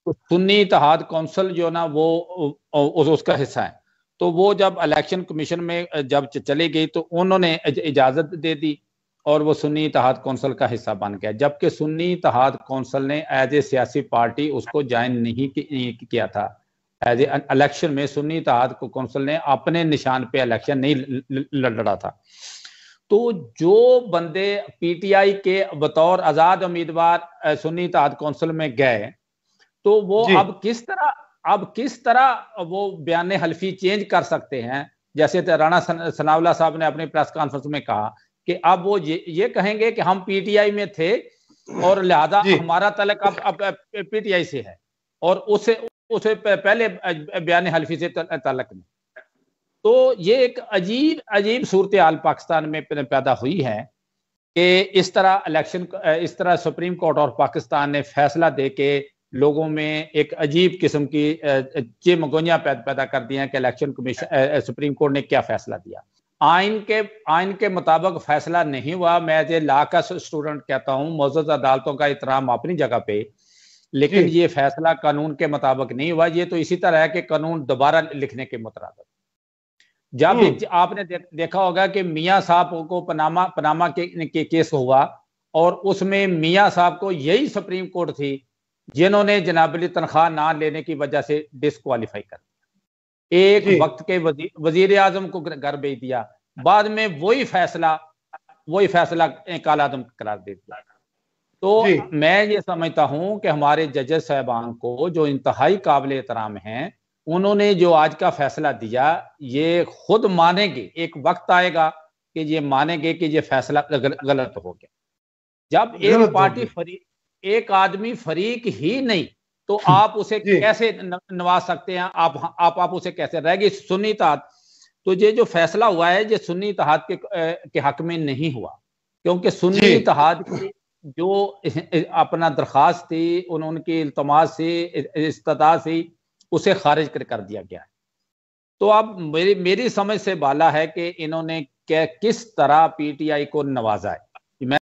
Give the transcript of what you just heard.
तो सुन्नी इत्तेहाद कौंसिल जो ना वो उसका हिस्सा है। तो वो जब इलेक्शन कमीशन में जब चली गई तो उन्होंने इजाजत दे दी और वो सुन्नी इत्तेहाद कौंसिल का हिस्सा बन गया, जबकि सुन्नी इत्तेहाद कौंसिल ने एज ए सियासी पार्टी उसको ज्वाइन नहीं किया था। एज ए इलेक्शन में सुन्नी इत्तेहाद कौंसिल ने अपने निशान पे इलेक्शन नहीं लड़ा था। तो जो बंदे पीटीआई के बतौर आजाद उम्मीदवार सुन्नी इत्तेहाद कौंसिल में गए, तो वो अब किस तरह वो बयान हल्फी चेंज कर सकते हैं। जैसे राणा सनाउल्लाह साहब ने अपनी प्रेस कॉन्फ्रेंस में कहा कि अब वो ये कहेंगे कि हम पीटीआई में थे और लिहाजा हमारा तल्लुक अब पीटीआई से है, और उसे पहले बयान हल्फी से तल्लुक नहीं। तो ये एक अजीब सूरत हाल पाकिस्तान में पैदा हुई है कि इस तरह सुप्रीम कोर्ट और पाकिस्तान ने फैसला दे के लोगों में एक अजीब किस्म की चिमगोइयां पैदा कर दी हैं कि इलेक्शन कमीशन सुप्रीम कोर्ट ने क्या फैसला दिया। आइन के मुताबिक फैसला नहीं हुआ। मैं एज ए लॉ का स्टूडेंट कहता हूं, मौजूद अदालतों का एहतराम अपनी जगह पे, लेकिन ये फैसला कानून के मुताबिक नहीं हुआ। ये तो इसी तरह है कि कानून दोबारा लिखने के मुताबिक। जब आपने देखा होगा कि मियां साहब को पनामा के केस हुआ और उसमें मियां साहब को यही सुप्रीम कोर्ट थी जिन्होंने जनाबली तनख्वाह ना लेने की वजह से डिस्क्वालीफाई कर दिया। एक वक्त के वजीर आजम को घर भेज दिया, बाद में वही फैसला काला आदम करार दे दिया। तो मैं ये समझता हूं कि हमारे जजेस साहबान को जो इंतहाई काबिल एहतराम हैं, उन्होंने जो आज का फैसला दिया ये खुद मानेंगे, एक वक्त आएगा कि ये मानेंगे कि ये फैसला गलत हो गया। जब एक पार्टी एक आदमी फरीक ही नहीं तो आप उसे कैसे नवाज सकते हैं? आप उसे कैसे रहेगी सुन्नी इत्तेहाद? तो ये जो फैसला हुआ है ये सुन्नी इत्तेहाद के हक में नहीं हुआ, क्योंकि सुन्नी इत्तेहाद की जो अपना दरखास्त थी, उनकी इल्तमास थी, इस्तदा थी, उसे खारिज कर दिया गया है। तो अब मेरी समझ से बाला है कि इन्होंने किस तरह पीटीआई को नवाजा है।